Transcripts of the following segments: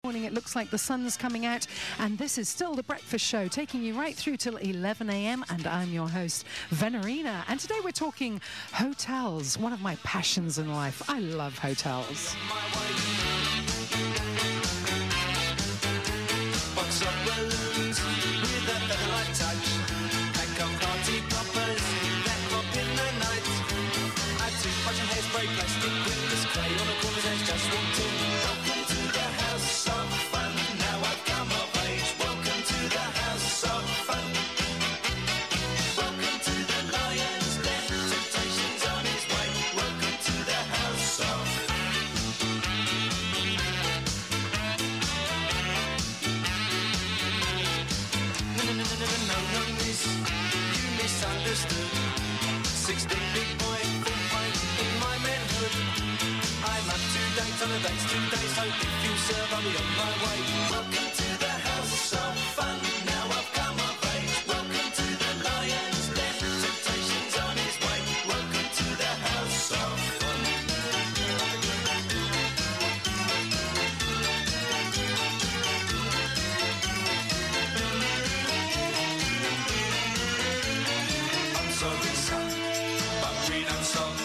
Morning, it looks like the sun's coming out, and this is still the breakfast show, taking you right through till 11 a.m. and I'm your host, Venerina, and today we're talking hotels, one of my passions in life. I love hotels. Box of balloons with a feather-like touch. Pack of party poppers that pop in the night. I took much of hairspray, plastic windows, clay on a corner's edge, just walked in. Welcome to the house of fun. Now I've come of age. Welcome to the house of fun. Welcome to the lion's den. Temptation's on his way. Welcome to the house of No, miss, you misunderstood. 16 big boy, full fight in my manhood. I'm up to date on the dates today, so if you serve, I'll be on my way. Welcome to the house of fun. Now I've come of age. Welcome to the lion's den. Temptation's on his way. Welcome to the house of fun. I'm sorry, son, but we don't stop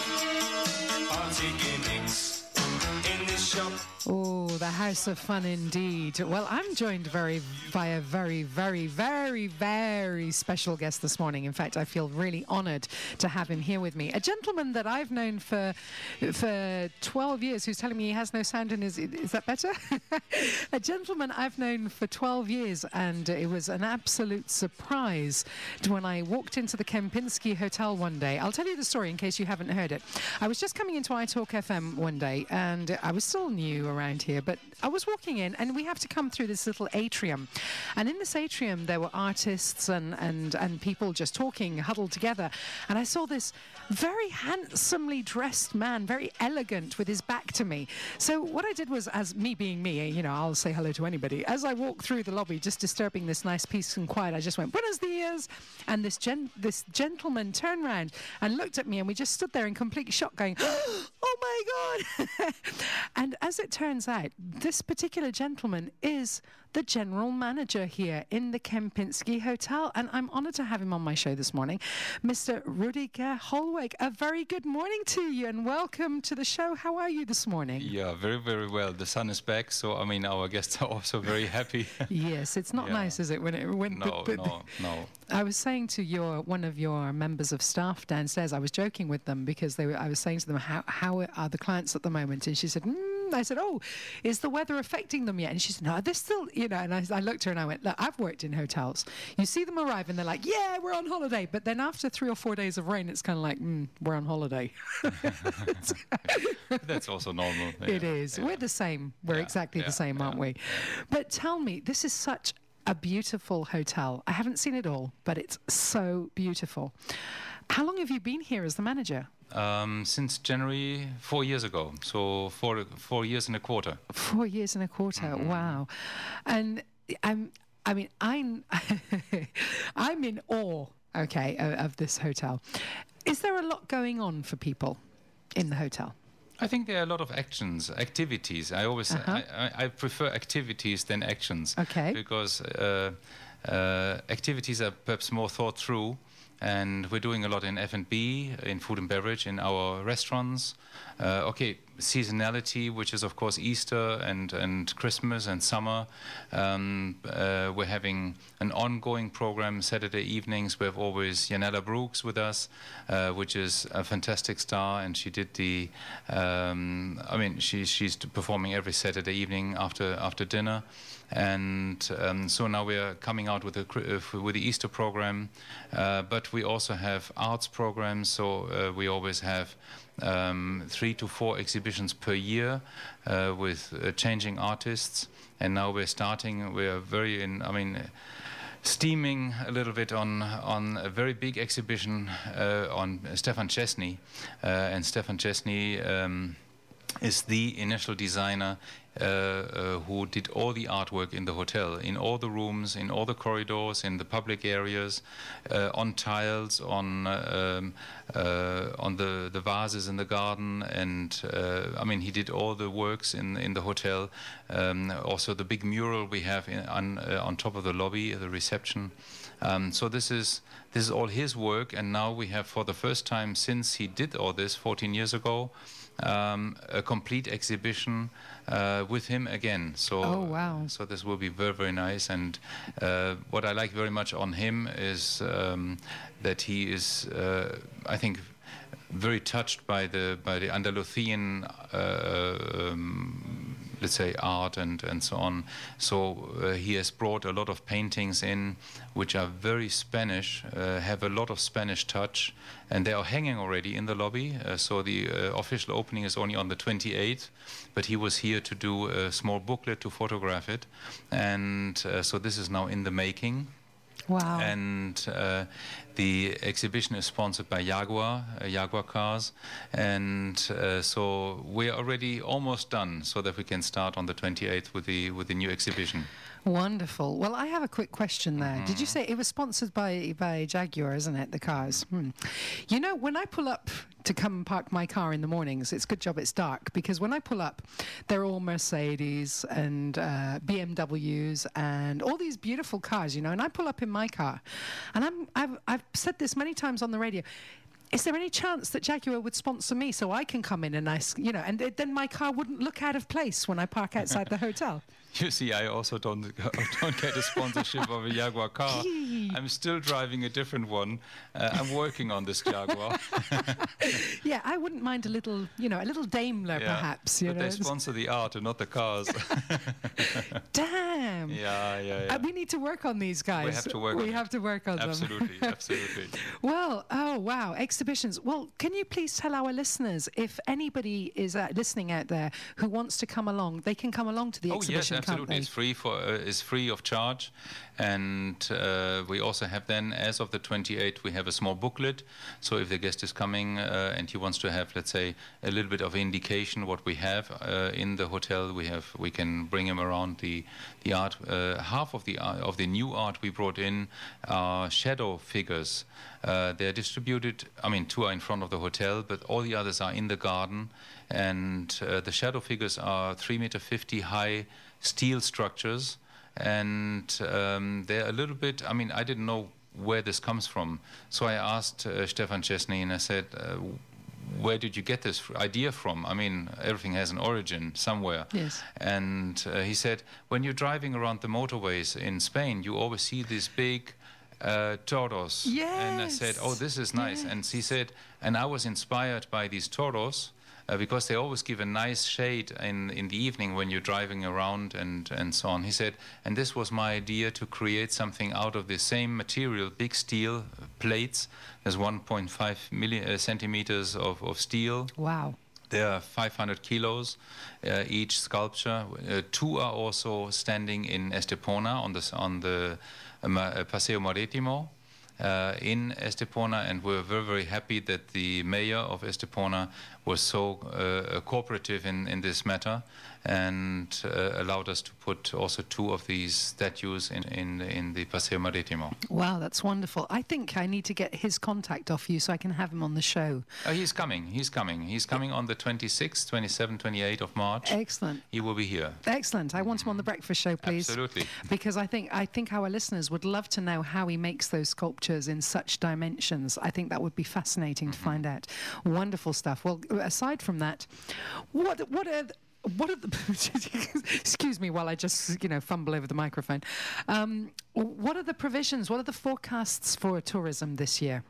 party gimmicks in this shop. Oh, the house of fun indeed. Well, I'm joined by a very special guest this morning. In fact, I feel really honoured to have him here with me. A gentleman that I've known for 12 years, who's telling me he has no sound in his... Is that better? A gentleman I've known for 12 years, and it was an absolute surprise when I walked into the Kempinski Hotel one day. I'll tell you the story in case you haven't heard it. I was just coming into iTalk FM one day, and I was still new around here, but I was walking in, and we have to come through this little atrium, and in this atrium there were artists and people just talking, huddled together, and I saw this very handsomely dressed man, very elegant, with his back to me. So what I did was, as me being me, you know, I'll say hello to anybody. As I walked through the lobby, just disturbing this nice peace and quiet, I just went, "Buenos dias," and this gentleman turned round and looked at me, and we just stood there in complete shock going, "Oh my God." And as it turns out, this particular gentleman is the general manager here in the Kempinski Hotel, and I'm honoured to have him on my show this morning. Mr Rudiger Hollweg, a very good morning to you and welcome to the show. How are you this morning? Yeah, very well. The sun is back, so I mean our guests are also very happy. Yes, it's not nice, is it? No. I was saying to one of your members of staff downstairs, I was joking with them because I was saying to them, how are the clients at the moment? And she said, I said, "Oh, is the weather affecting them yet?" And she said, "No, they're still, you know." And I looked at her and I went, "Look, I've worked in hotels. You see them arrive and they're like, yeah, we're on holiday. But then after 3 or 4 days of rain, it's kind of like, we're on holiday." That's also normal. Yeah. It is. Yeah. We're the same. We're exactly the same, aren't we? But tell me, this is such a beautiful hotel. I haven't seen it all, but it's so beautiful. How long have you been here as the manager? Since January 4 years ago, so 4 years and a quarter. 4 years and a quarter, wow. And I'm I'm in awe, okay, of this hotel. Is there a lot going on for people in the hotel? I think there are a lot of activities. I always I prefer activities than actions. Okay. Because activities are perhaps more thought through. And we're doing a lot in F&B, in food and beverage, in our restaurants. Seasonality, which is of course Easter and Christmas and summer. We're having an ongoing program Saturday evenings. We have always Janella Brooks with us, which is a fantastic star, and she did the. She's performing every Saturday evening after dinner. And so now we are coming out with the Easter program, but we also have arts programs. So we always have 3 to 4 exhibitions per year with changing artists. And now we're starting. We are steaming a little bit on a very big exhibition on Stefan Chesney, and Stefan Chesney is the initial designer who did all the artwork in the hotel, in all the rooms, in all the corridors, in the public areas, on tiles, on the vases in the garden, and I mean, he did all the works in the hotel. Also, the big mural we have on top of the lobby, the reception. So this is all his work, and now we have, for the first time since he did all this 14 years ago, a complete exhibition with him again. So, oh, wow. So this will be very, very nice. And what I like very much on him is that he is, I think, very touched by the Andalusian, let's say, art and so on. So he has brought a lot of paintings in, which are very Spanish, have a lot of Spanish touch, and they are hanging already in the lobby. So the official opening is only on the 28th, but he was here to do a small booklet to photograph it, and so this is now in the making. Wow. And the exhibition is sponsored by Jaguar cars, and so we're already almost done, so that we can start on the 28th with the new exhibition. Wonderful. Well, I have a quick question there. Did you say it was sponsored by Jaguar, isn't it, the cars? You know, when I pull up to come and park my car in the mornings, it's a good job it's dark, because when I pull up, they're all Mercedes and BMWs and all these beautiful cars, you know, and I pull up in my car, and I've said this many times on the radio. Is there any chance that Jaguar would sponsor me so I can come in and you know, and then my car wouldn't look out of place when I park outside the hotel? You see, I also don't get a sponsorship of a Jaguar car. I'm still driving a different one. I'm working on this Jaguar. Yeah, I wouldn't mind a little, you know, a little Daimler, perhaps. You but know, they sponsor the art and not the cars. Damn. Yeah. We need to work on these guys. We have to work on We have to work on them. Absolutely. Well, oh wow, exhibitions. Well, can you please tell our listeners, if anybody is listening out there who wants to come along, they can come along to the exhibition. Yes, absolutely. It's free of charge, and we also have then, as of the 28th, we have a small booklet. So if the guest is coming and he wants to have, let's say, a little bit of indication what we have in the hotel, we can bring him around the art. Half of the new art we brought in are shadow figures. They're distributed. I mean, 2 are in front of the hotel, but all the others are in the garden. And the shadow figures are 3.50 meter high steel structures, and they're a little bit, I mean, I didn't know where this comes from. So I asked Stefan Chesney, and I said, where did you get this idea from? I mean, everything has an origin somewhere. Yes. And he said, when you're driving around the motorways in Spain, you always see these big toros. Yes. And I said, oh, this is nice. Yes. And he said, and I was inspired by these toros, because they always give a nice shade in the evening when you're driving around and so on. He said, and this was my idea, to create something out of the same material, big steel plates. There's 1.5 centimeters of steel. Wow. They are 500 kilos each sculpture. 2 are also standing in Estepona on the Paseo Marítimo. In Estepona, and we're very, very happy that the mayor of Estepona was so cooperative in this matter, and allowed us to put also 2 of these statues in the Paseo Marítimo. Wow, that's wonderful. I think I need to get his contact off you so I can have him on the show. He's coming on the 26th, 27th, 28th of March. Excellent. He will be here. Excellent. I want him on the breakfast show, please. Absolutely. Because I think our listeners would love to know how he makes those sculptures in such dimensions. I think that would be fascinating to find out. Wonderful stuff. Well, aside from that, what are the excuse me while I just fumble over the microphone. What are the provisions? What are the forecasts for tourism this year?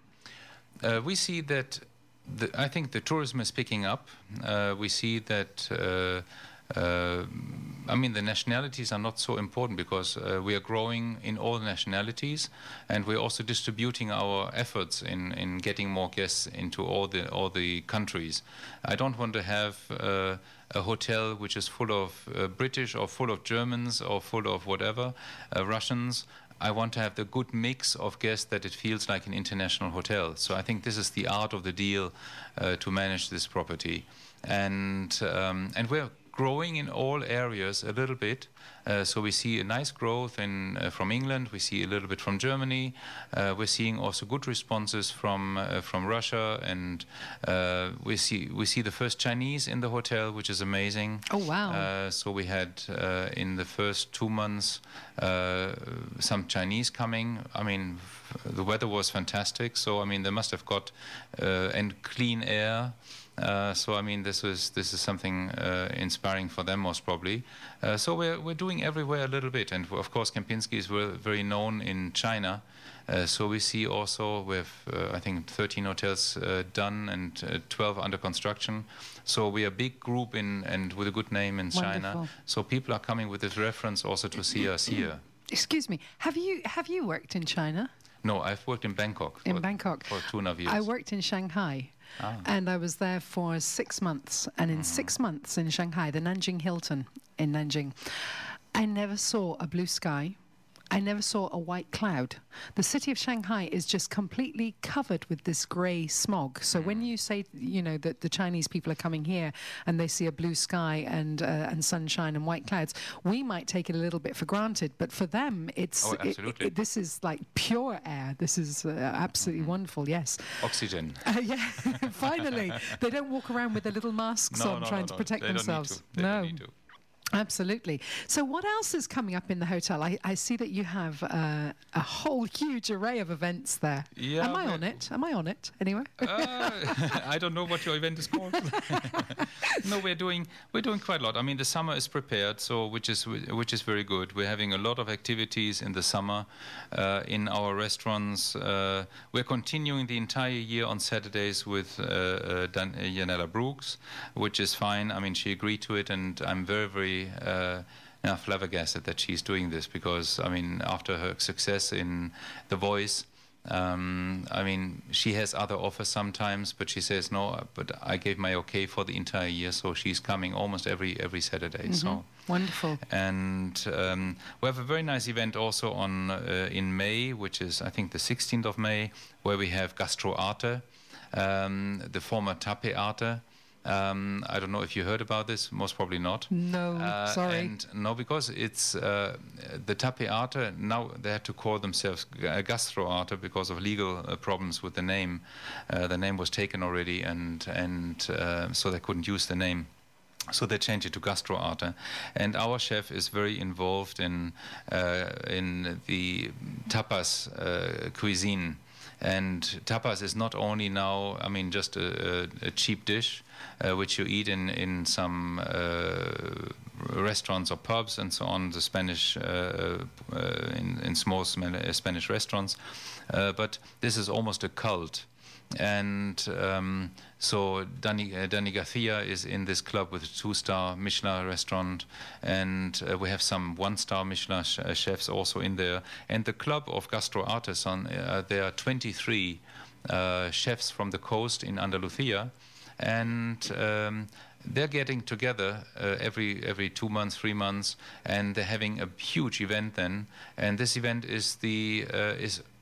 We see that I think the tourism is picking up. We see that I mean, the nationalities are not so important, because we are growing in all nationalities, and we're also distributing our efforts in getting more guests into all the countries. I don't want to have a hotel which is full of British or full of Germans or full of whatever, Russians. I want to have the good mix of guests that it feels like an international hotel. So I think this is the art of the deal to manage this property, and we're growing in all areas a little bit. So we see a nice growth from England. We see a little bit from Germany. We're seeing also good responses from Russia, and we see the first Chinese in the hotel, which is amazing. Oh wow! So we had in the first 2 months some Chinese coming. I mean, the weather was fantastic. So I mean, they must have got and clean air. So I mean, this is something inspiring for them, most probably. So we're doing everywhere a little bit, and of course Kempinski is very known in China. So we see also with I think 13 hotels done and 12 under construction. So we are a big group and with a good name in Wonderful. China. So people are coming with this reference also to see us here. Excuse me, have you worked in China? No, I've worked in Bangkok. In Bangkok for 2.5 years. I worked in Shanghai. And I was there for 6 months. And in 6 months in Shanghai, the Nanjing Hilton in Nanjing, I never saw a blue sky. I never saw a white cloud. The city of Shanghai is just completely covered with this grey smog. So when you say, you know, that the Chinese people are coming here and they see a blue sky and sunshine and white clouds, we might take it a little bit for granted. But for them, it's this is like pure air. This is absolutely wonderful. Yes. Oxygen. Yeah. Finally, they don't walk around with their little masks on trying to protect themselves. They don't need to. Absolutely. So what else is coming up in the hotel? I see that you have a whole huge array of events there. Yeah, Am I on it? Am I on it anyway? I don't know what your event is called. No, we're doing quite a lot. I mean, the summer is prepared, so which is very good. We're having a lot of activities in the summer in our restaurants. We're continuing the entire year on Saturdays with Janella Brooks, which is fine. I mean, she agreed to it, and I'm very flabbergasted that she's doing this, because I mean, after her success in The Voice, I mean, she has other offers sometimes, but she says no. But I gave my okay for the entire year, so she's coming almost every Saturday. So wonderful. And we have a very nice event also on in May, which is I think the 16th of May, where we have Gastro Arte, the former Tape Arte. I don't know if you heard about this. Most probably not. No, sorry. And no, because it's the Tape Arte. Now they had to call themselves Gastro Arte because of legal problems with the name. The name was taken already, and so they couldn't use the name. So they changed it to Gastro Arte, and our chef is very involved in the tapas cuisine. And tapas is not only now, I mean, just a cheap dish which you eat in some restaurants or pubs and so on, the Spanish in small Spanish restaurants, but this is almost a cult. And so Dani Garcia is in this club with a 2-star Michelin restaurant, and we have some 1-star Michelin chefs also in there. And the club of Gastro Artisan, there are 23 chefs from the coast in Andalusia, and they're getting together every 2 months, 3 months, and they're having a huge event then. And this event is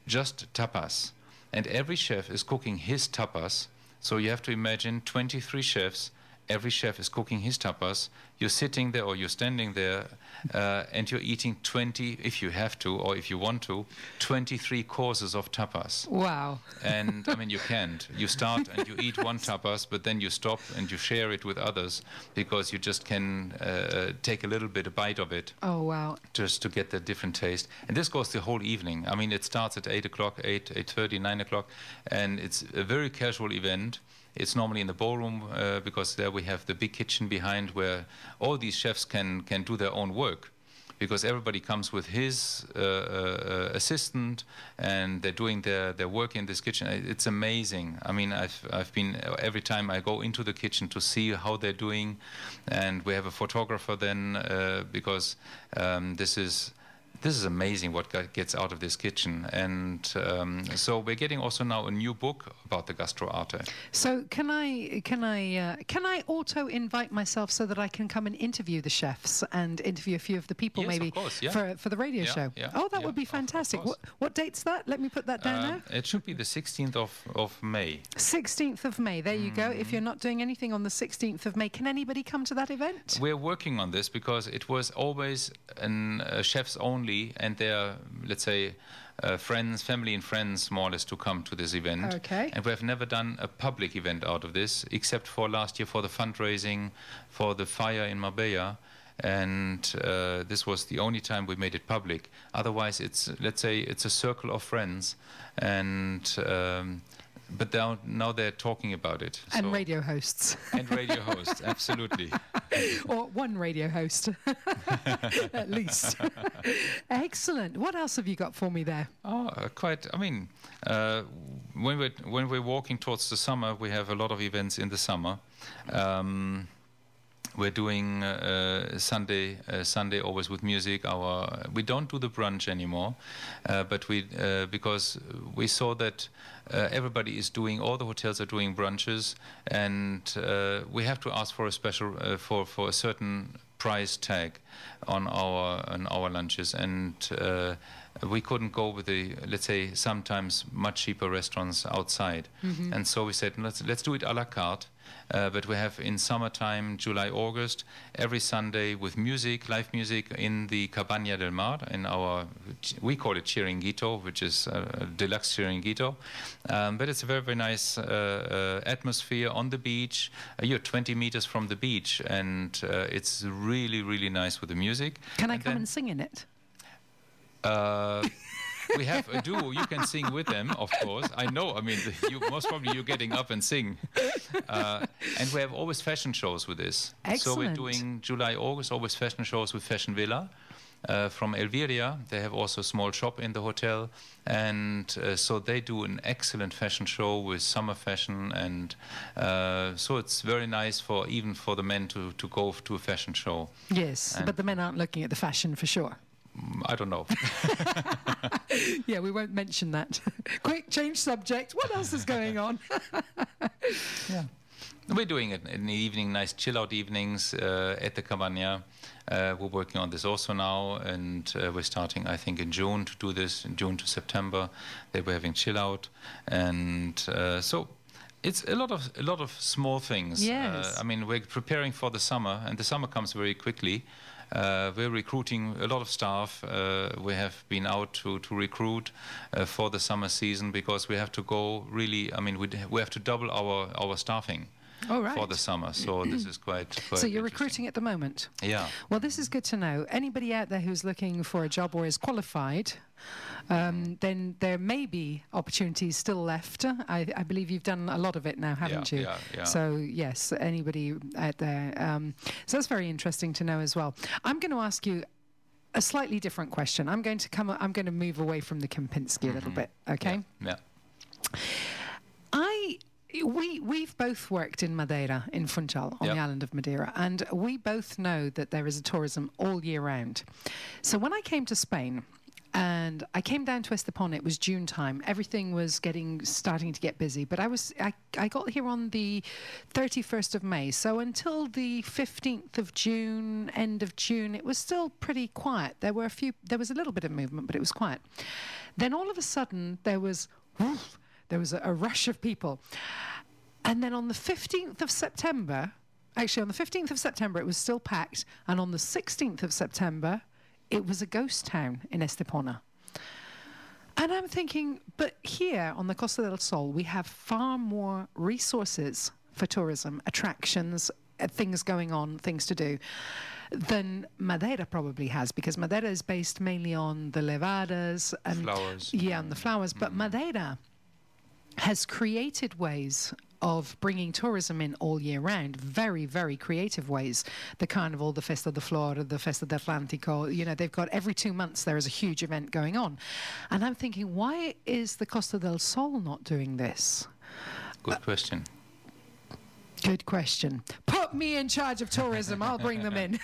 just tapas. And every chef is cooking his tapas. So you have to imagine 23 chefs. Every chef is cooking his tapas. You're sitting there or you're standing there, and you're eating 20, if you have to or if you want to, 23 courses of tapas. Wow. And I mean, you can't. You start and you eat one tapas, but then you stop and you share it with others, because you just can take a little bit, a bite of it. Oh, wow. Just to get the different taste. And this goes the whole evening. I mean, it starts at 8 o'clock, 8:30, 9 o'clock, and it's a very casual event. It's normally in the ballroom, because there we have the big kitchen behind where all these chefs can do their own work, because everybody comes with his assistant, and they're doing their work in this kitchen. It's amazing. I mean, I've been, every time I go into the kitchen to see how they're doing, and we have a photographer then, because this is this is amazing what gets out of this kitchen. And so we're getting also now a new book about the gastro arte. So can I auto invite myself so that I can come and interview the chefs and interview a few of the people, Yes, maybe of course, yeah. for the radio show? Yeah, oh, that yeah, would be of fantastic. course. What date's that? Let me put that down now. It should be the 16th of May. 16th of May. There you go. If you're not doing anything on the 16th of May, can anybody come to that event? We're working on this because it was always chefs only, and their, let's say, friends, family and friends, more or less, to come to this event. Okay. And we have never done a public event out of this, except for last year for the fundraising for the fire in Marbella. And this was the only time we made it public. Otherwise, it's, let's say, it's a circle of friends, and but now they're talking about it. And radio hosts. And radio hosts, absolutely. Or one radio host, at least. Excellent. What else have you got for me there? Oh, quite. I mean, when we're walking towards the summer, we have a lot of events in the summer. We're doing Sunday always with music. We don't do the brunch anymore, but because we saw that everybody is doing, all the hotels are doing brunches, and we have to ask for a special for a certain price tag on our lunches, and we couldn't go with the, let's say, sometimes much cheaper restaurants outside. And so we said, let's do it a la carte. But we have in summertime, July, August, every Sunday with music, live music in the Cabaña del Mar, in we call it Chiringuito, which is a deluxe Chiringuito. But it's a very, very nice atmosphere on the beach. You're 20 meters from the beach, and it's really, really nice with the music. Can I come and sing in it? We have a duo. You can sing with them, of course. I know. I mean, most probably you're getting up and sing. And we have always fashion shows with this. Excellent. So we're doing July, August, always fashion shows with Fashion Villa. From Elviria, they have also a small shop in the hotel, and so they do an excellent fashion show with summer fashion, and so it's very nice even for the men to go to a fashion show. Yes, but the men aren't looking at the fashion for sure. I don't know. Yeah, we won't mention that. Quick, change subject. What else is going on? Yeah. We're doing it in the evening, nice chill-out evenings at the Cabaña. We're working on this also now, and we're starting, I think, in June to do this, in June to September. That we're having chill-out, and so it's a lot of small things. Yes. I mean, we're preparing for the summer, and the summer comes very quickly. We're recruiting a lot of staff. We have been out to recruit for the summer season, because we have to go really, I mean, we have to double our staffing. Oh, right. For the summer, so this is quite so you're recruiting at the moment? Yeah. Well, this is good to know. Anybody out there who's looking for a job or is qualified, then there may be opportunities still left. I believe you've done a lot of it now, haven't you? Yeah. So, yes, anybody out there. So that's very interesting to know as well. I'm going to ask you a slightly different question. I'm going to move away from the Kempinski a little bit, okay? Yeah. We've both worked in Madeira, in Funchal, on the island of Madeira, and we both know that there is a tourism all year round. So when I came to Spain, and I came down to Estepona, it was June time. Everything was starting to get busy, but I got here on the 31st of May. So until the 15th of June, end of June, it was still pretty quiet. There was a little bit of movement, but it was quiet. Then all of a sudden there was a rush of people. And then on the 15th of September, actually on the 15th of September, it was still packed. And on the 16th of September, it was a ghost town in Estepona. And I'm thinking, but here on the Costa del Sol, we have far more resources for tourism, attractions, things going on, things to do, than Madeira probably has, because Madeira is based mainly on the levadas and flowers. Yeah, on the flowers. But Madeira has created ways of bringing tourism in all year round, very, very creative ways. The Carnival, the Festa de Flor, the Festa de Atlántico, you know, they've got every 2 months there is a huge event going on. And I'm thinking, why is the Costa del Sol not doing this? Good question. Good question. Put Put me in charge of tourism. I'll bring them in.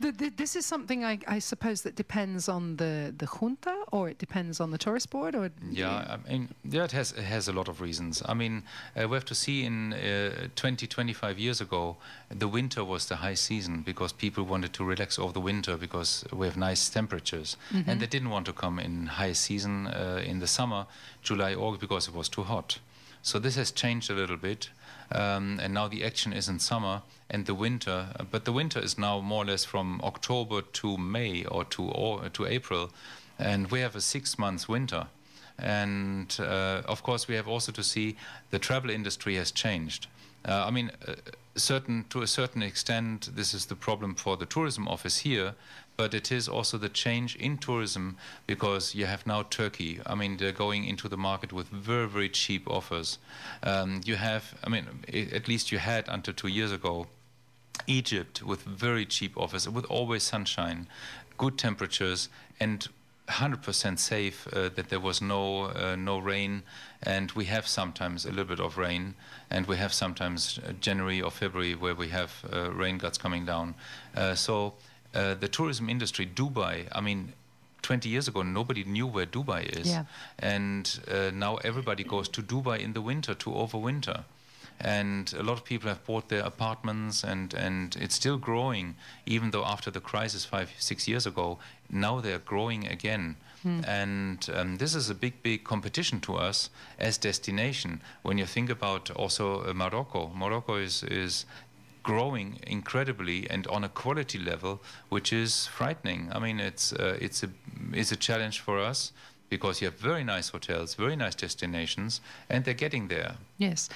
This is something I suppose that depends on the junta, or it depends on the tourist board, or yeah, I mean, yeah, it has a lot of reasons. I mean, we have to see in 25 years ago, the winter was the high season because people wanted to relax over the winter because we have nice temperatures, and they didn't want to come in high season in the summer, July, August, because it was too hot. So this has changed a little bit, and now the action is in summer and the winter. But the winter is now more or less from October to May or to April, and we have a 6 months winter. And of course, we have also to see the travel industry has changed. I mean, to a certain extent, this is the problem for the tourism office here, but it is also the change in tourism because you have now Turkey. I mean, they're going into the market with very, very cheap offers. You have, I mean, at least you had until 2 years ago, Egypt with very cheap offers, with always sunshine, good temperatures, and 100% safe that there was no rain, and we have sometimes a little bit of rain, and we have sometimes January or February where we have rain gusts coming down. So the tourism industry, Dubai, I mean, 20 years ago nobody knew where Dubai is, yeah. And now everybody goes to Dubai in the winter to overwinter. And a lot of people have bought their apartments, and it's still growing, even though after the crisis 5-6 years ago, now they're growing again. And this is a big competition to us as destination. When you think about also Morocco is growing incredibly and on a quality level, which is frightening. I mean, it's a challenge for us, because you have very nice hotels, very nice destinations, and they're getting there. Yes.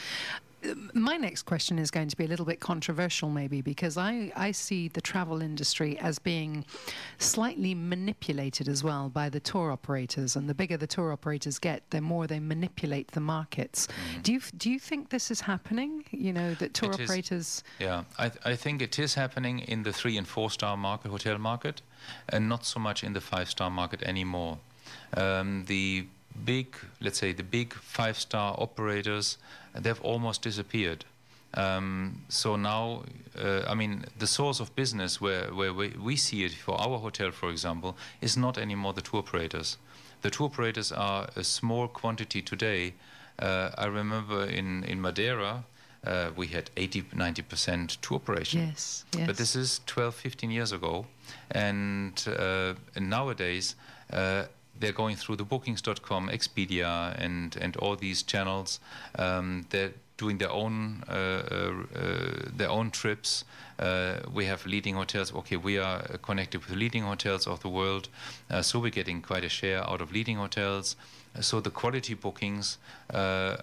My next question is going to be a little bit controversial maybe, because I see the travel industry as being slightly manipulated as well by the tour operators, and the bigger the tour operators get, the more they manipulate the markets. Do you think this is happening, you know, that tour operators... Yeah, I think it is happening in the 3- and 4-star market, hotel market, and not so much in the 5-star market anymore. The big 5-star operators, they've almost disappeared. So now, I mean, the source of business where we see it for our hotel, for example, is not anymore the tour operators. The tour operators are a small quantity today. I remember in Madeira, we had 80-90% tour operation. Yes, yes. But this is 12-15 years ago, and nowadays they're going through the bookings.com, Expedia, and all these channels. They're doing their own trips. We have leading hotels. Okay, we are connected with leading hotels of the world, so we're getting quite a share out of leading hotels. So the quality bookings are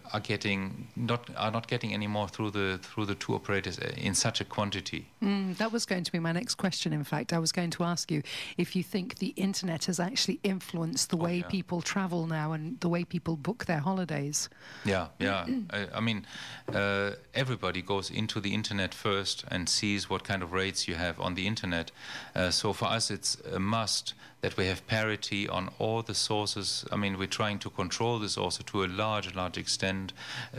not getting any more through the tour operators in such a quantity. That was going to be my next question. In fact, I was going to ask you if you think the internet has actually influenced the way people travel now and the way people book their holidays. Yeah. I mean, everybody goes into the internet first and sees what kind of rates you have on the internet. So for us, it's a must that we have parity on all the sources. I mean, we're trying to control this also to a large extent.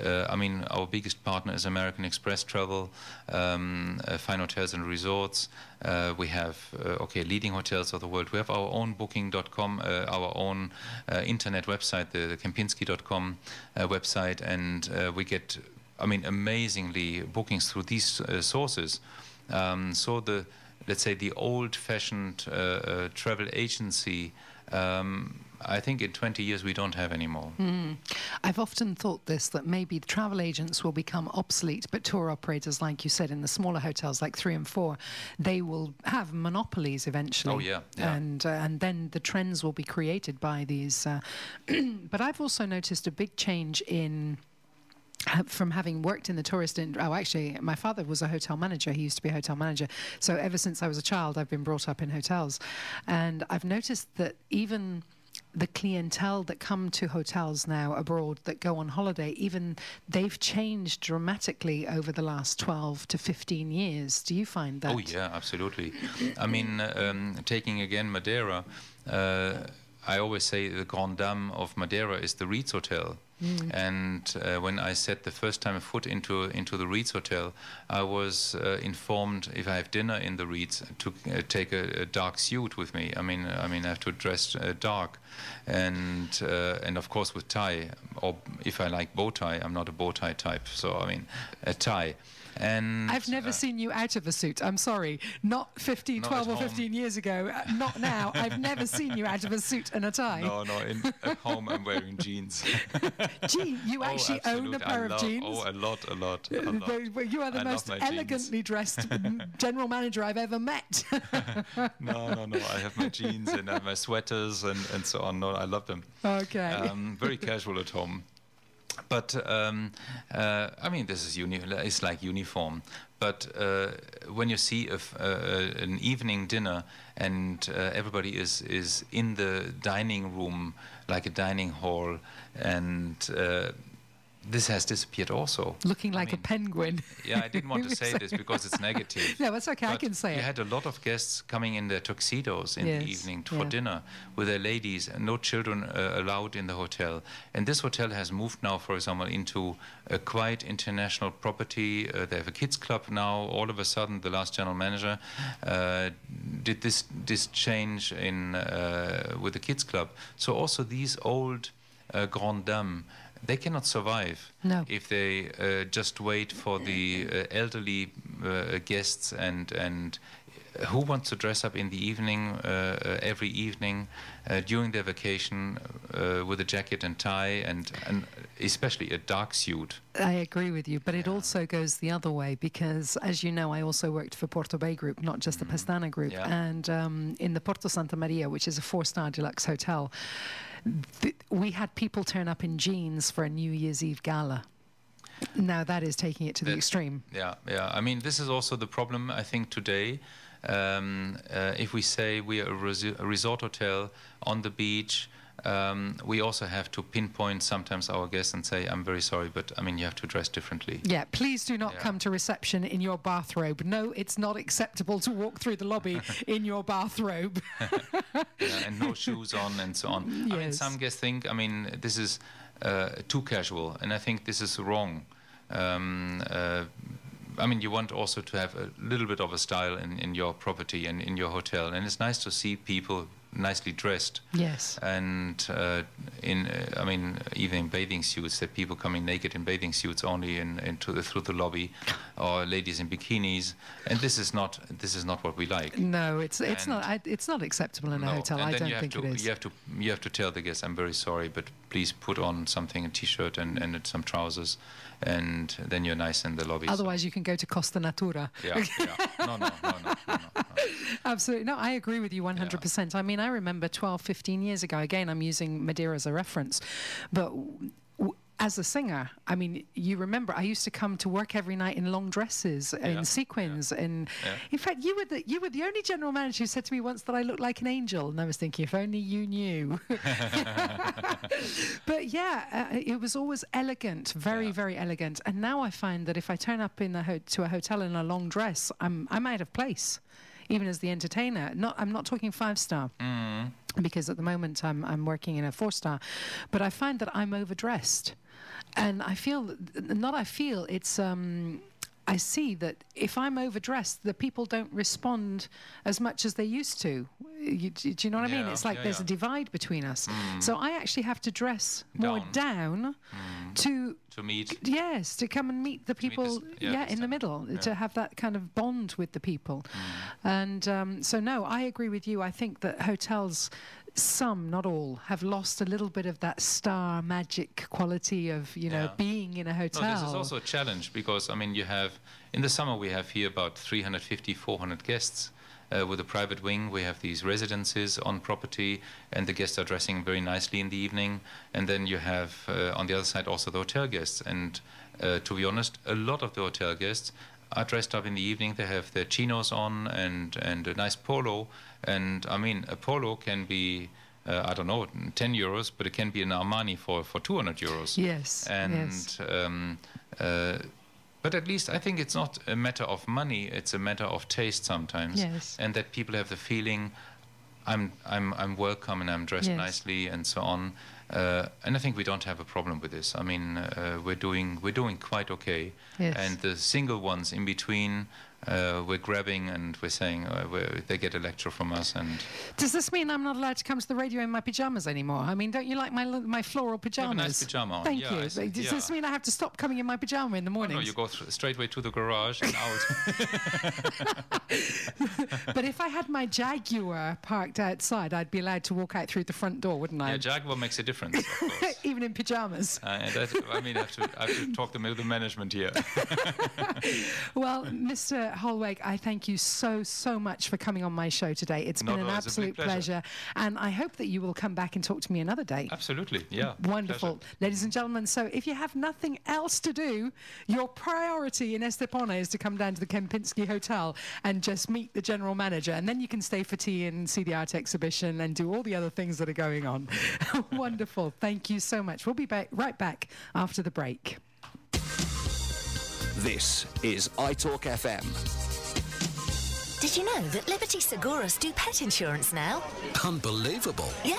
I mean, our biggest partner is American Express Travel, Fine Hotels and Resorts. We have, leading hotels of the world. We have our own booking.com, our own internet website, the Kempinski.com website, and we get, I mean, amazingly bookings through these sources. So let's say the old-fashioned travel agency, I think in 20 years we don't have anymore. I've often thought that maybe the travel agents will become obsolete, but tour operators, like you said, in the smaller hotels like 3 and 4, they will have monopolies eventually. Oh, yeah. And then the trends will be created by these. But I've also noticed a big change from having worked in the tourist industry. Oh, actually, my father was a hotel manager. He used to be a hotel manager. So ever since I was a child, I've been brought up in hotels. And I've noticed that even the clientele that come to hotels now abroad that go on holiday, even they've changed dramatically over the last 12 to 15 years. Do you find that? Oh, yeah, absolutely. I mean, taking again Madeira, I always say the Grand Dame of Madeira is the Ritz Hotel. And when I set the first time foot into the Ritz Hotel, I was informed if I have dinner in the Ritz to take a dark suit with me. I mean, I have to dress dark, and of course with tie, or if I like bow tie, I'm not a bow tie type. So I mean, a tie. And I've never seen you out of a suit. I'm sorry. Not 12 or 15 years ago. Not now. I've never seen you out of a suit and a tie. No. At home, I'm wearing jeans. Gee, you actually own a pair of jeans? Oh, a lot. You are the most elegantly dressed general manager I've ever met. No. I have my jeans and I have my sweaters and so on. No, I love them. Okay. Very casual at home. But I mean, this is it's like uniform. But when you see an evening dinner and everybody is in the dining room like a dining hall, and this has disappeared also. Looking like a penguin. Yeah, I didn't want to say this because it's negative. No, that's okay, but I can say it. You had a lot of guests coming in their tuxedos in the evening for dinner with their ladies, and no children allowed in the hotel. And this hotel has moved now, for example, into a quite international property. They have a kids club now. All of a sudden, the last general manager did this change with the kids club. So also these old Grand Dames, they cannot survive if they just wait for the elderly guests and who wants to dress up in the evening every evening during their vacation with a jacket and tie and especially a dark suit. I agree with you, but it also goes the other way because, as you know, I also worked for Porto Bay Group, not just the Pestana Group, and in the Porto Santa Maria, which is a 4-star deluxe hotel, we had people turn up in jeans for a New Year's Eve gala. Now that is taking it to the extreme. Yeah. I mean, this is also the problem, I think, today. If we say we are a resort hotel on the beach, we also have to pinpoint sometimes our guests and say, I'm very sorry, but I mean, you have to dress differently. Yeah, please do not come to reception in your bathrobe. No, it's not acceptable to walk through the lobby in your bathrobe. And no shoes on and so on. Yes. I mean, some guests think, I mean, this is too casual, and I think this is wrong. I mean, you want also to have a little bit of a style in your property and in your hotel, and it's nice to see people nicely dressed. Yes. And I mean, even in bathing suits, that people coming naked in bathing suits only through the lobby, or ladies in bikinis, and this is not what we like. No, it's not acceptable in a hotel. I don't think it is. You have to tell the guests, I'm very sorry, but please put on something, a t-shirt and some trousers, and then you're nice in the lobby. Otherwise, you can go to Costa Natura. Yeah. No. Absolutely. No, I agree with you 100%. I mean, I remember 12, 15 years ago, again, I'm using Madeira as a reference, but as a singer, I mean, you remember I used to come to work every night in long dresses and sequins, and in fact, you were the only general manager who said to me once that I looked like an angel, and I was thinking, if only you knew. But it was always elegant, very, very elegant. And now I find that if I turn up to a hotel in a long dress, I'm out of place, even as the entertainer. I'm not talking 5-star. Because at the moment I'm working in a 4-star, but I find that I'm overdressed, and I see that if I'm overdressed, the people don't respond as much as they used to. Do you know what I mean? It's like there's a divide between us. So I actually have to dress more down to meet. Yes, to come and meet the people. In the middle, to have that kind of bond with the people. And so no, I agree with you. I think that hotels, some, not all, have lost a little bit of that star magic quality of being in a hotel. No, this is also a challenge because I mean, in the summer we have here about 350, 400 guests. With a private wing, we have these residences on property, and the guests are dressing very nicely in the evening. And then you have, on the other side, also the hotel guests. And to be honest, a lot of the hotel guests are dressed up in the evening. They have their chinos on and a nice polo. And I mean, a polo can be, I don't know, 10 euros, but it can be an Armani for 200 euros. Yes. And but at least I think it's not a matter of money, it's a matter of taste sometimes. Yes. And that people have the feeling, I'm welcome and I'm dressed nicely and so on. And I think we don't have a problem with this. I mean, we're doing quite okay. Yes. And the single ones in between, we're grabbing and we're saying they get a lecture from us. And does this mean I'm not allowed to come to the radio in my pajamas anymore? I mean, don't you like my floral pajamas? You have a nice pajama on. Thank you. Does this mean I have to stop coming in my pajama in the morning? No, you go straight away to the garage and out. But if I had my Jaguar parked outside, I'd be allowed to walk out through the front door, wouldn't I? Yeah, Jaguar makes a difference, of course. Even in pajamas. I have to talk to the management here. Well, Mr. Hollweg, I thank you so much for coming on my show today. It's been an absolute pleasure. And I hope that you will come back and talk to me another day. Absolutely, yeah. Wonderful. Pleasure. Ladies and gentlemen, so if you have nothing else to do, your priority in Estepona is to come down to the Kempinski Hotel and just meet the general manager. And then you can stay for tea and see the art exhibition and do all the other things that are going on. Wonderful. Thank you so much. We'll be right back after the break. This is iTalk FM. Did you know that Liberty Seguros do pet insurance now? Unbelievable. Yeah,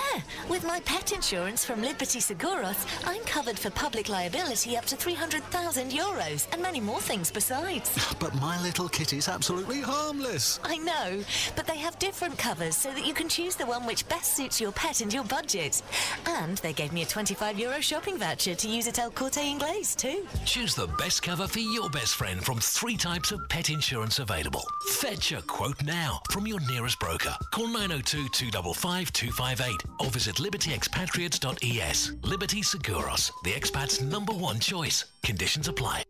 with my pet insurance from Liberty Seguros, I'm covered for public liability up to €300,000 and many more things besides. But my little kitty's absolutely harmless. I know, but they have different covers so that you can choose the one which best suits your pet and your budget. And they gave me a €25 shopping voucher to use at El Corte Inglés too. Choose the best cover for your best friend from 3 types of pet insurance available. Fetch a quote now from your nearest broker. Call 902 255 258 or visit libertyexpatriates.es. Liberty Seguros, the expat's #1 choice. Conditions apply.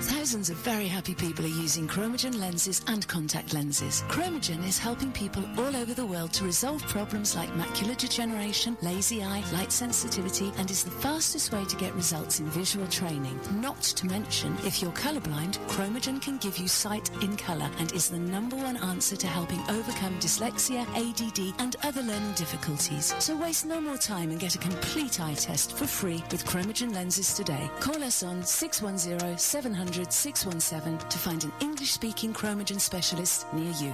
Thousands of very happy people are using Chromogen lenses and contact lenses. Chromogen is helping people all over the world to resolve problems like macular degeneration, lazy eye, light sensitivity, and is the fastest way to get results in visual training. Not to mention, if you're colourblind, Chromogen can give you sight in colour and is the #1 answer to helping overcome dyslexia, ADD, and other learning difficulties. So waste no more time and get a complete eye test for free with Chromogen lenses today. Call us on 610 700 617 to find an English-speaking Chromogen specialist near you.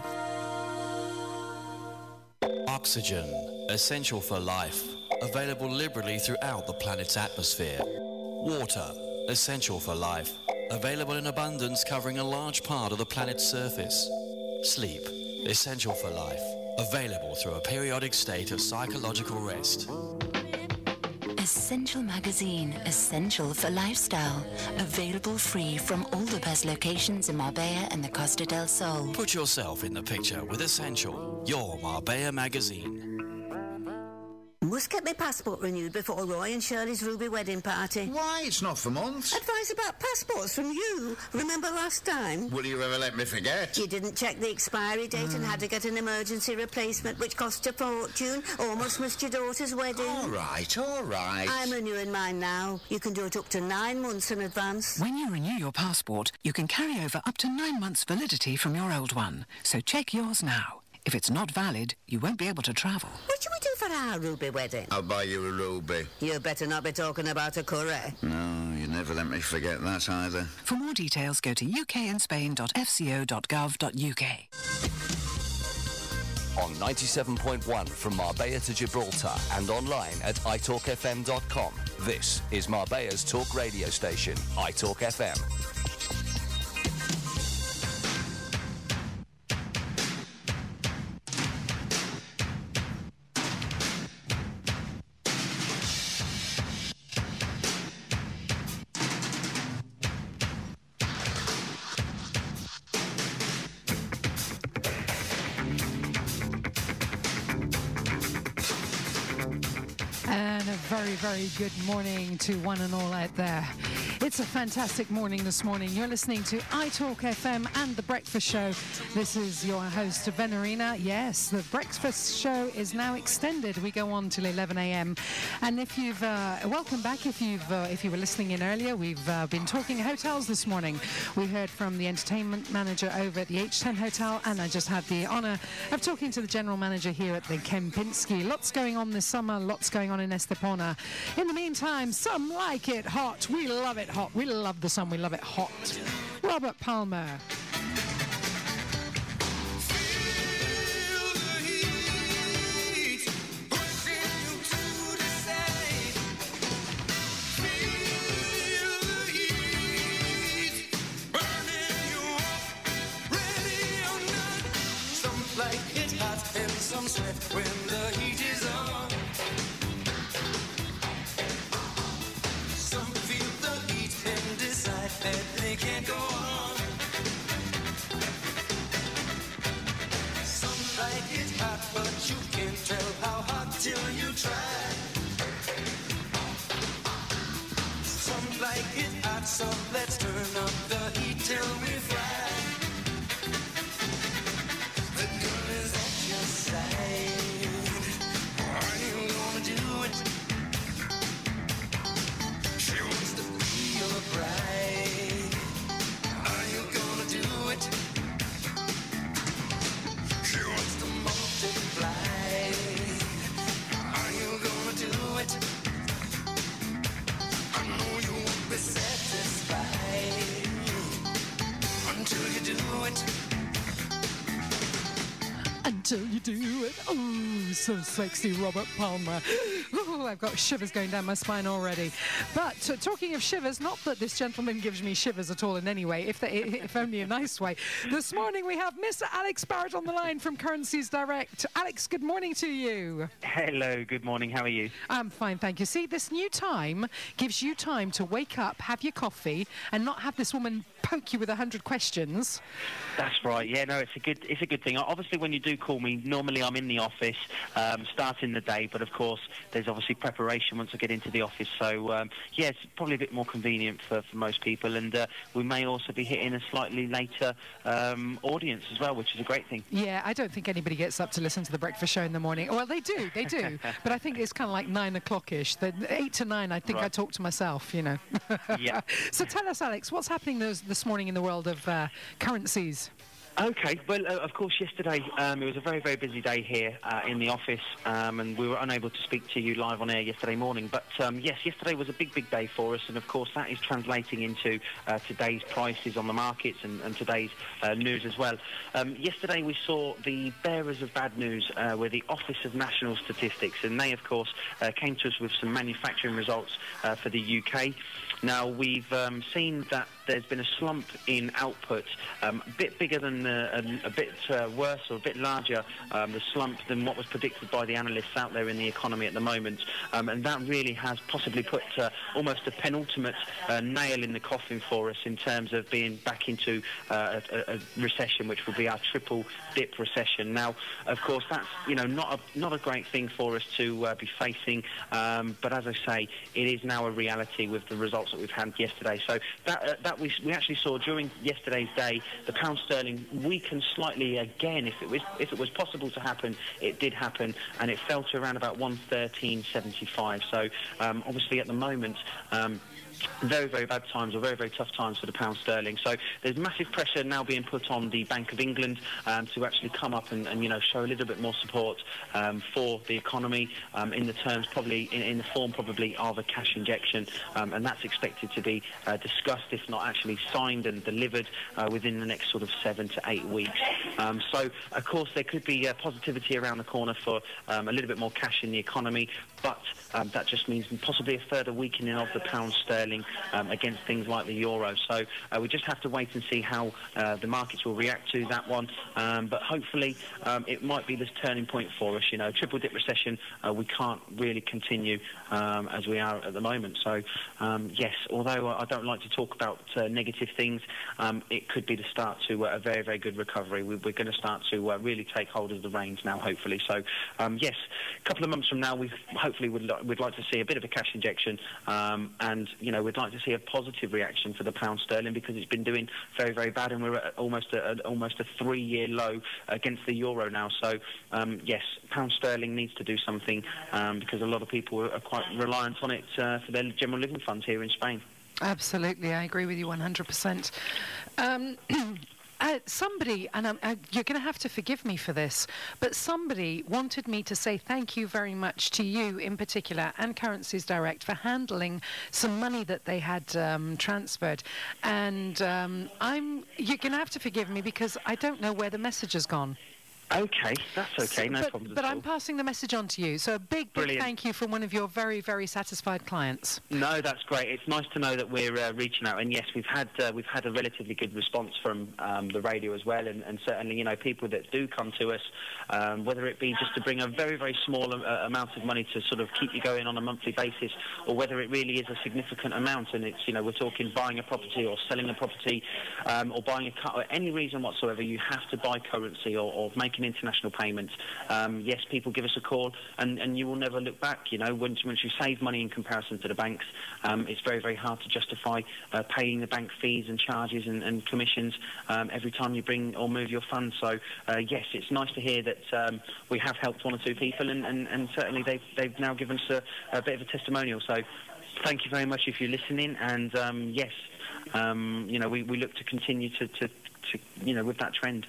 Oxygen, essential for life, available liberally throughout the planet's atmosphere. Water, essential for life, available in abundance covering a large part of the planet's surface. Sleep, essential for life, available through a periodic state of psychological rest. Essential magazine, essential for lifestyle. Available free from all the best locations in Marbella and the Costa del Sol. Put yourself in the picture with Essential, your Marbella magazine. Must get my passport renewed before Roy and Shirley's Ruby wedding party. Why? It's not for months. Advice about passports from you. Remember last time? Will you ever let me forget? You didn't check the expiry date and had to get an emergency replacement, which cost a fortune. Almost missed your daughter's wedding. All right. I'm renewing mine now. You can do it up to 9 months in advance. When you renew your passport, you can carry over up to 9 months validity from your old one. So check yours now. If it's not valid, you won't be able to travel. What should we do for our Ruby wedding? I'll buy you a ruby. You better not be talking about a curry. No, you never let me forget that either. For more details, go to ukandspain.fco.gov.uk. On 97.1 from Marbella to Gibraltar and online at italkfm.com. This is Marbella's talk radio station, iTalk FM. Very good morning to one and all out there. It's a fantastic morning this morning. You're listening to iTalk FM and The Breakfast Show. This is your host, Venerina. Yes, The Breakfast Show is now extended. We go on till 11 a.m. And if you've, welcome back. If you were listening in earlier, we've been talking hotels this morning. We heard from the entertainment manager over at the H10 Hotel, and I just had the honour of talking to the general manager here at the Kempinski. Lots going on this summer, lots going on in Estepona. In the meantime, some like it hot. We love it hot. We love the sun. We love it hot. Robert Palmer. Feel the heat. hot, but you can't tell how hot till you try. Some like it hot, so let's turn up the heat till we fry. The girl is at your side. Are you gonna do it? She wants to be your bride. Are you gonna do it? She wants to multiply. Are you gonna do it? I know you won't be satisfied until you do it. Until you do it. Oh, so sexy, Robert Palmer. Oh, I've got shivers going down my spine already. But talking of shivers, not that this gentleman gives me shivers at all in any way, if only a nice way. This morning we have Mr. Alex Barrett on the line from Currencies Direct. Alex, good morning to you. Hello, good morning. How are you? I'm fine, thank you. See, this new time gives you time to wake up, have your coffee, and not have this woman poke you with 100 questions. That's right. Yeah, no, it's a good thing. Obviously, when you do call me, normally I'm in the office, starting the day, but of course, there's obviously preparation once I get into the office. So, yeah, it's probably a bit more convenient for most people, and we may also be hitting a slightly later audience as well, which is a great thing. Yeah, I don't think anybody gets up to listen to the breakfast show in the morning. Well, they do, but I think it's kind of like 9 o'clock-ish. The 8 to 9, I think I talk to myself, you know. Yeah. So tell us, Alex, what's happening this morning in the world of currencies? Okay, well, of course, yesterday it was a very, very busy day here in the office, and we were unable to speak to you live on air yesterday morning. But yes, yesterday was a big, big day for us, and of course that is translating into today's prices on the markets and today's news as well. Yesterday we saw the bearers of bad news were the Office of National Statistics, and they, of course, came to us with some manufacturing results for the UK. Now, we've seen that there's been a slump in output, a bit bigger than a bit worse or a bit larger the slump than what was predicted by the analysts out there in the economy at the moment, and that really has possibly put almost a penultimate nail in the coffin for us in terms of being back into a recession, which would be our triple dip recession. Now, of course, that's not a great thing for us to be facing, but as I say, it is now a reality with the results that we've had yesterday. So that we actually saw during yesterday's day, the pound sterling weakened slightly again. If it was possible to happen, it did happen, and it fell to around about 113.75. So obviously at the moment, very, very bad times, or very, very tough times for the pound sterling. So there's massive pressure now being put on the Bank of England to actually come up and show a little bit more support for the economy in the terms probably in the form probably of a cash injection, and that's expected to be discussed, if not actually signed and delivered within the next sort of 7 to 8 weeks. So of course there could be positivity around the corner for a little bit more cash in the economy, but that just means possibly a further weakening of the pound sterling against things like the euro. So we just have to wait and see how the markets will react to that one. But hopefully it might be this turning point for us. Triple dip recession, we can't really continue as we are at the moment. So yes, although I don't like to talk about negative things, it could be the start to a very, very good recovery. We're going to start to really take hold of the reins now, hopefully. So yes, a couple of months from now, we hopefully would like to see a bit of a cash injection, and we'd like to see a positive reaction for the pound sterling, because it's been doing very, very bad, and we're at almost a 3-year low against the euro now. So yes, pound sterling needs to do something, because a lot of people are quite reliant on it for their general living funds here in Spain. Absolutely, I agree with you 100%. Somebody, and you're going to have to forgive me for this, but somebody wanted me to say thank you very much to you in particular and Currencies Direct for handling some money that they had transferred. And you're going to have to forgive me because I don't know where the message has gone. Okay, that's okay, no problem But I'm passing the message on to you. So a big, big thank you from one of your very, very satisfied clients. No, that's great. It's nice to know that we're reaching out, and yes, we've had a relatively good response from the radio as well, and certainly people that do come to us, whether it be just to bring a very, very small amount of money to sort of keep you going on a monthly basis, or whether it really is a significant amount, and it's we're talking buying a property or selling a property, or buying a car, or any reason whatsoever. You have to buy currency or make making international payments. Yes, people give us a call, and you will never look back. You know, once you save money in comparison to the banks, it's very, very hard to justify paying the bank fees and charges and commissions every time you bring or move your funds. So yes, it's nice to hear that we have helped one or two people, and certainly they've now given us a bit of a testimonial. So thank you very much if you're listening, and yes, you know, we look to continue to you know, with that trend.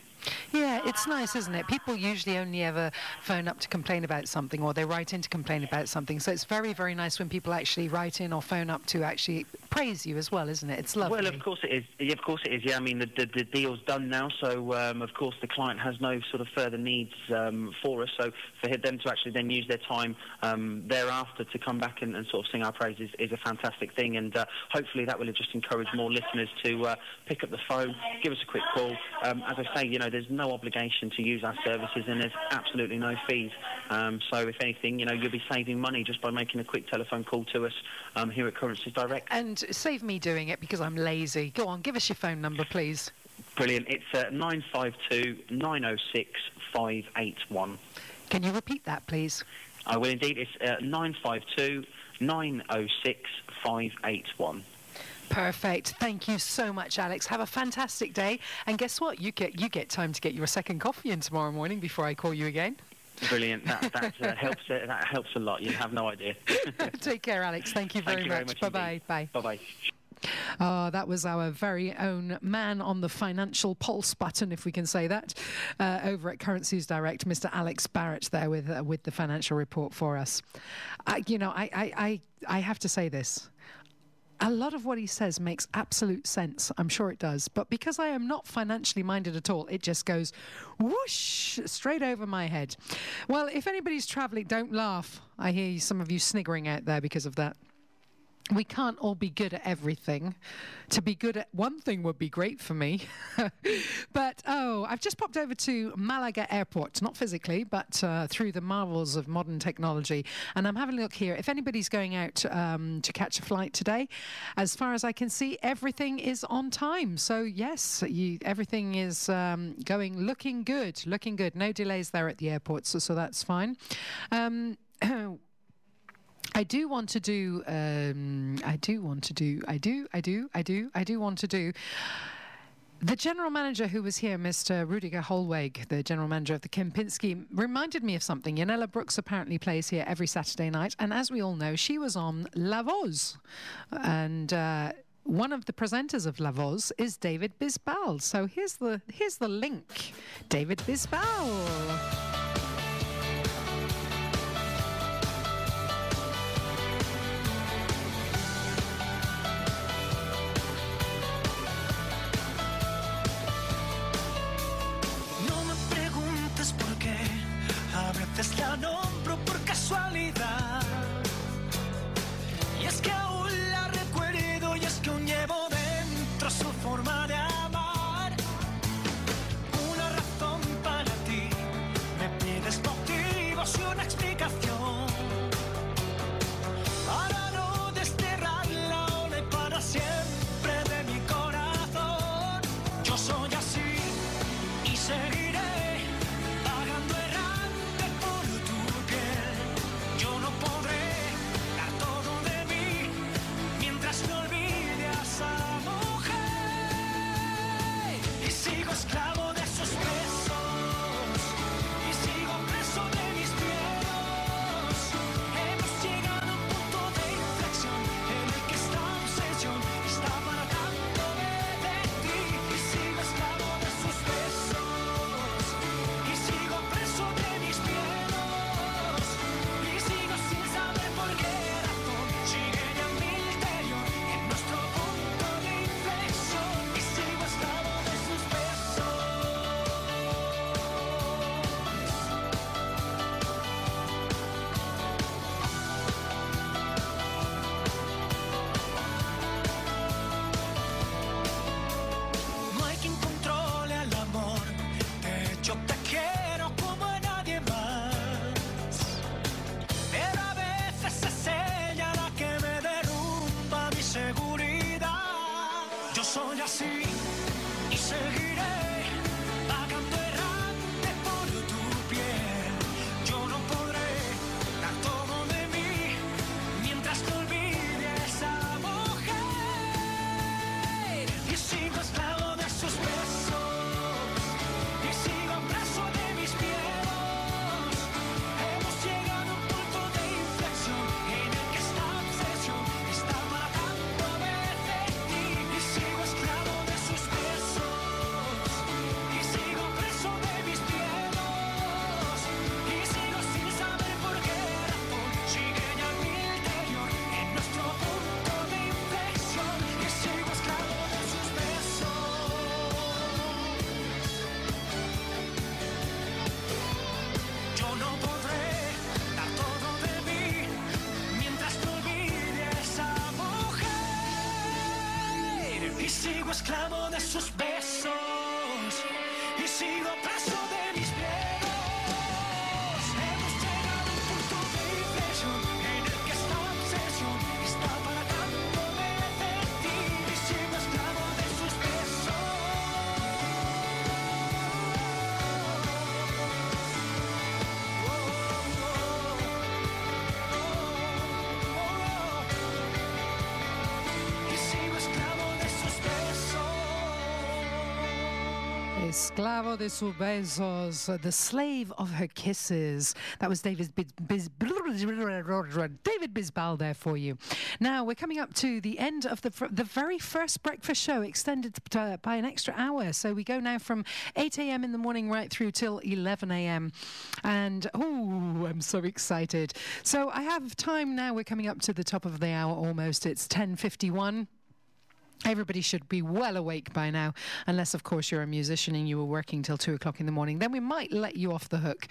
Yeah, it's nice, isn't it? People usually only ever phone up to complain about something, or they write in to complain about something. So it's very, very nice when people actually write in or phone up to actually praise you as well, isn't it? It's lovely. Well, of course it is. Yeah, of course it is. Yeah, I mean, the deal's done now, so of course the client has no sort of further needs for us. So for them to actually then use their time thereafter to come back and sort of sing our praises is a fantastic thing, and hopefully that will just encourage more listeners to pick up the phone, give us a quick call. As I say, you know, there's no obligation to use our services, and there's absolutely no fees. So if anything, you know, you'll be saving money just by making a quick telephone call to us here at Currencies Direct. And save me doing it because I'm lazy. Go on, give us your phone number, please. Brilliant. It's 952 906 581. Can you repeat that, please? I will indeed. It's 952 906 581. Perfect. Thank you so much, Alex. Have a fantastic day. And guess what? You get time to get your second coffee in tomorrow morning before I call you again. Brilliant. That helps. That helps a lot. You have no idea. Take care, Alex. Thank you very much. Bye-bye. Bye. Bye-bye. Oh, that was our very own man on the financial pulse button, if we can say that, over at Currencies Direct, Mr. Alex Barrett there with the financial report for us. You know, I have to say this. A lot of what he says makes absolute sense. I'm sure it does. But because I am not financially minded at all, it just goes whoosh straight over my head. Well, if anybody's travelling, don't laugh. I hear some of you sniggering out there because of that. We can't all be good at everything. To be good at one thing would be great for me. But, I've just popped over to Malaga Airport, not physically, but through the marvels of modern technology. And I'm having a look here. If anybody's going out to catch a flight today, as far as I can see, everything is on time. So, yes, everything is looking good, looking good. No delays there at the airport, so that's fine. I do want to do the general manager who was here, Mr. Rudiger Hollweg, the general manager of the Kempinski, reminded me of something. Yanela Brooks apparently plays here every Saturday night, and as we all know, she was on La Voz, and one of the presenters of La Voz is David Bisbal. So here's the link. David Bisbal. La nombro por casualidad, y es que aún la recuerdo, y es que aún llevo dentro su forma de amar. Una razón para ti, me pides motivos y una explicación para no desterrarla ahora y para siempre de mi corazón. Yo soy así y seguiré. No podré dar todo de mí mientras me olvide a esclavo de sus besos y sigo preso de mis miedos. Hemos llegado a un punto de inflexión en el que esta obsesión está parándome de ti y sigo esclavo de sus besos. Y sigo esclavo de sus besos. Esclavo de sus besos, the slave of her kisses. That was David Bisbal there for you. Now we're coming up to the end of the very first breakfast show, extended by an extra hour. So we go now from 8 a.m. in the morning right through till 11 a.m. And oh, I'm so excited. So I have time now. We're coming up to the top of the hour almost. It's 10:51. Everybody should be well awake by now, unless, of course, you're a musician and you were working till 2 o'clock in the morning. Then we might let you off the hook.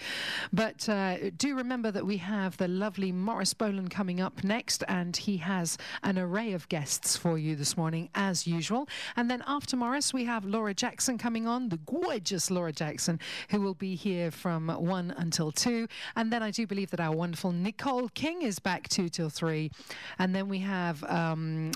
But do remember that we have the lovely Morris Boland coming up next, and he has an array of guests for you this morning, as usual. And then after Morris, we have Laura Jackson coming on, the gorgeous Laura Jackson, who will be here from 1 until 2. And then I do believe that our wonderful Nicole King is back 2 till 3. And then we have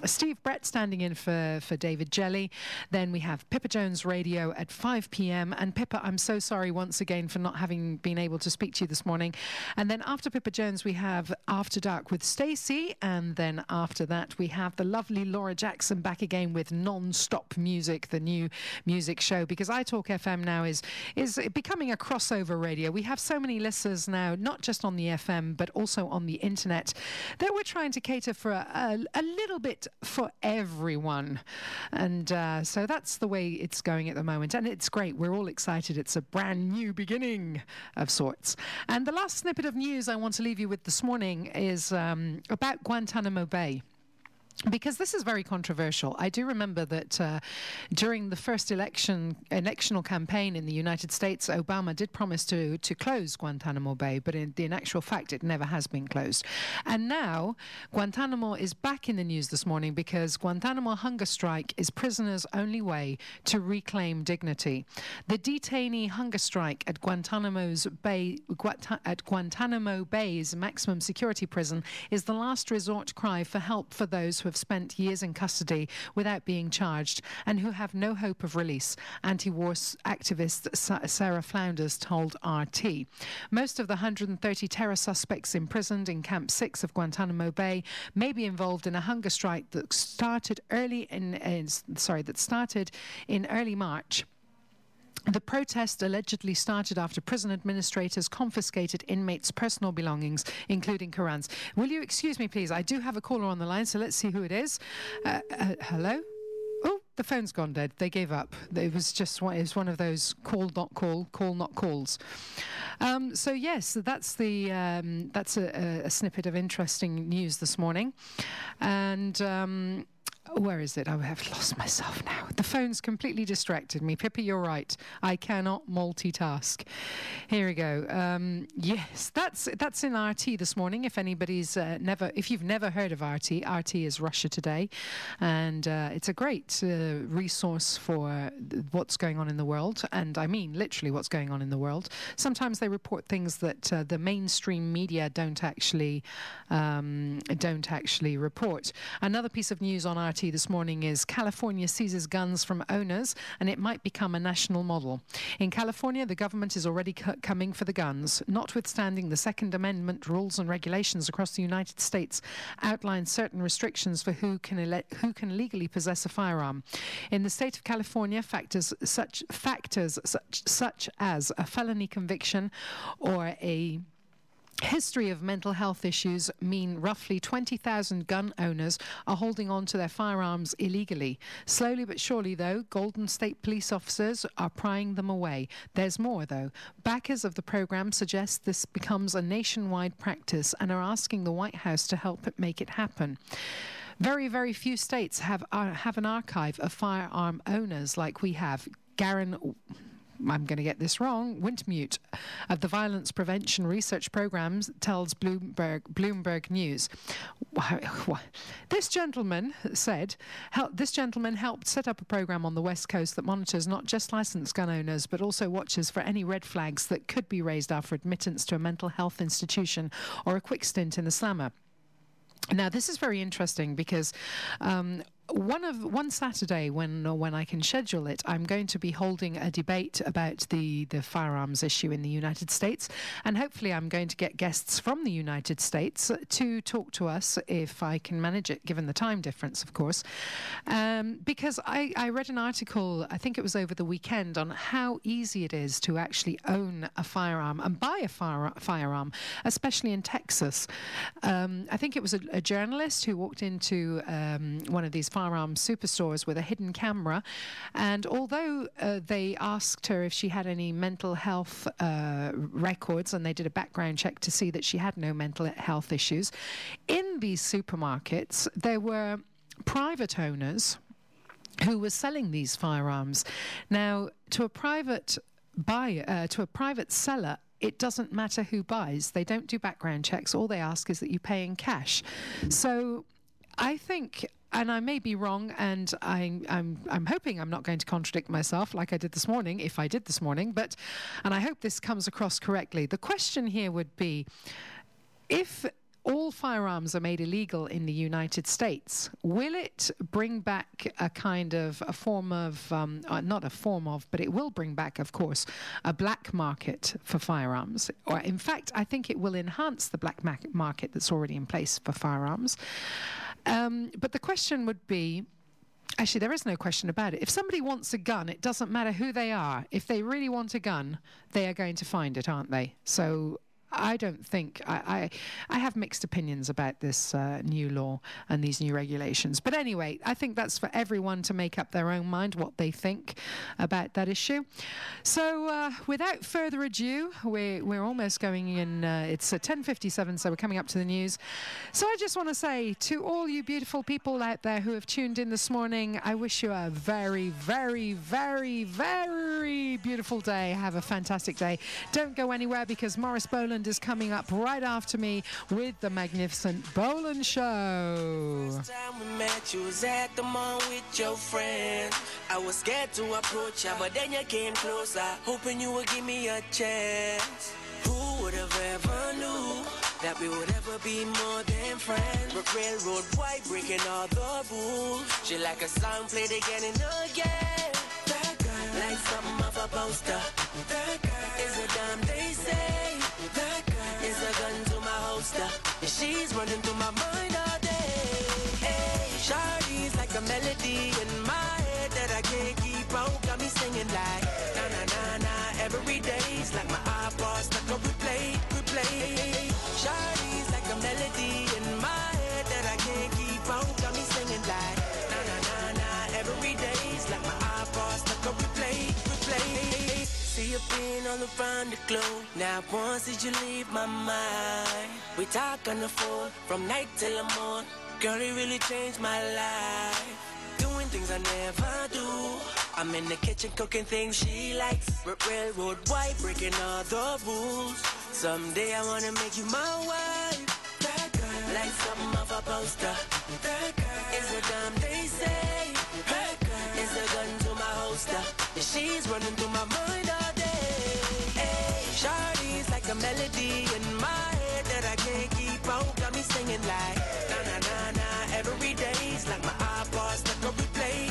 Steve Brett standing in for David Jelly. Then we have Pippa Jones Radio at 5 p.m. And Pippa, I'm so sorry once again for not having been able to speak to you this morning. And then after Pippa Jones, we have After Dark with Stacey. And then after that, we have the lovely Laura Jackson back again with Non-Stop Music, the new music show. Because iTalk FM now is becoming a crossover radio. We have so many listeners now, not just on the FM, but also on the internet, that we're trying to cater for a little bit for everyone. And so that's the way it's going at the moment. And it's great. We're all excited. It's a brand new beginning of sorts. And the last snippet of news I want to leave you with this morning is about Guantanamo Bay. Because this is very controversial. I do remember that during the first electional campaign in the United States, Obama did promise to close Guantanamo Bay, but in actual fact, it never has been closed. And now, Guantanamo is back in the news this morning because Guantanamo hunger strike is prisoners' only way to reclaim dignity. The detainee hunger strike at Guantanamo Bay's maximum security prison is the last resort cry for help for those who have spent years in custody without being charged and who have no hope of release, anti-war activist Sarah Flounders told RT. Most of the 130 terror suspects imprisoned in Camp 6 of Guantanamo Bay may be involved in a hunger strike that started in early March. The protest allegedly started after prison administrators confiscated inmates' personal belongings, including Qurans. Will you excuse me, please? I do have a caller on the line, so let's see who it is. Hello? Oh, the phone's gone dead. They gave up. It was one of those call not calls. So yes, that's a snippet of interesting news this morning, and. Where is it? I have lost myself now. The phone's completely distracted me. Pippa, you're right. I cannot multitask. Here we go. Yes, that's in RT this morning. If anybody's if you've never heard of RT is Russia Today, and it's a great resource for what's going on in the world, and I mean literally what's going on in the world. Sometimes they report things that the mainstream media don't actually report. Another piece of news on RT this morning is California seizes guns from owners and it might become a national model. In California, the government is already coming for the guns. Notwithstanding the Second Amendment rules and regulations across the United States outline certain restrictions for who can legally possess a firearm. In the state of California, factors such as a felony conviction or a history of mental health issues mean roughly 20,000 gun owners are holding on to their firearms illegally. Slowly but surely, though, Golden State police officers are prying them away. There's more, though. Backers of the program suggest this becomes a nationwide practice and are asking the White House to help make it happen. Very, very few states have an archive of firearm owners like we have. I'm going to get this wrong, Wintmute of the Violence Prevention Research Programs tells Bloomberg News. This gentleman helped set up a program on the West Coast that monitors not just licensed gun owners, but also watches for any red flags that could be raised after admittance to a mental health institution or a quick stint in the slammer. Now, this is very interesting because one Saturday, when I can schedule it, I'm going to be holding a debate about the firearms issue in the United States, and hopefully I'm going to get guests from the United States to talk to us, if I can manage it, given the time difference, of course, because I read an article, I think it was over the weekend, on how easy it is to actually own a firearm and buy a firearm, especially in Texas. I think it was a journalist who walked into one of these firearm superstores with a hidden camera, and although they asked her if she had any mental health records, and they did a background check to see that she had no mental health issues, in these supermarkets there were private owners who were selling these firearms. Now, to a private buyer, to a private seller, it doesn't matter who buys. They don't do background checks. All they ask is that you pay in cash. So I think, and I may be wrong, and I'm hoping I'm not going to contradict myself like I did this morning, if I did this morning, and I hope this comes across correctly. The question here would be, if all firearms are made illegal in the United States, will it bring back a kind of a form of, not a form of, but it will bring back, of course, a black market for firearms? Or in fact, I think it will enhance the black market that's already in place for firearms. But the question would be, actually, there is no question about it. If somebody wants a gun, it doesn't matter who they are. If they really want a gun, they are going to find it, aren't they? So I don't think, I have mixed opinions about this new law and these new regulations. But anyway, I think that's for everyone to make up their own mind what they think about that issue. So without further ado, we're almost going in, it's 10:57, so we're coming up to the news. So I just want to say to all you beautiful people out there who have tuned in this morning, I wish you a very, very, very, very beautiful day. Have a fantastic day. Don't go anywhere, because Morris Boland is coming up right after me with the magnificent Boland Show. First time we met, you was at the mall with your friend. I was scared to approach you, but then you came closer, hoping you would give me a chance. Who would have ever knew that we would ever be more than friends? But railroad white, breaking all the rules. She like a song played again and again. That girl, like something of a poster. That girl is a damn, they say. That girl is a gun to my holster. And she's running through my mind all day. Hey, Shawty's like a melody in my head that I can't keep out. Got me singing like na na na na every day's like my iPod stuck on replay. Shawty's like a melody in my head that I can't keep out. Got me singing like na na na na every day's like my iPod stuck on replay. See you being all around the globe. Now once did you leave my mind? We talk on the phone from night till the morning. Girl, it really changed my life. Doing things I never do. I'm in the kitchen cooking things she likes. Railroad white, breaking all the rules. Someday I wanna make you my wife. That girl, like something of a poster. That girl is a damn, they say. That girl is a gun to my holster. And she's running through my mind all day. Hey, Shawty's like a melody in my head that I can't keep out. Got me singing like na na na na every day's like my iPod stuck on replay.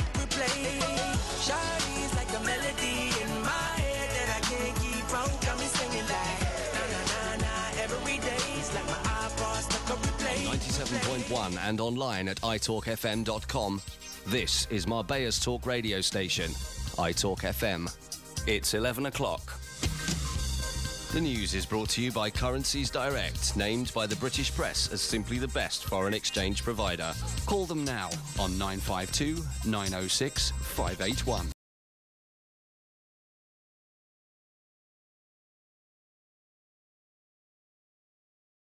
Shawty's like a melody in my head that I can't keep out. Got me singing like na na na na every day's like my iPod stuck on replay. 97.1 and online at italkfm.com. This is Marbella's talk radio station, iTalk FM. It's 11 o'clock. The news is brought to you by Currencies Direct, named by the British press as simply the best foreign exchange provider. Call them now on 952 906 581.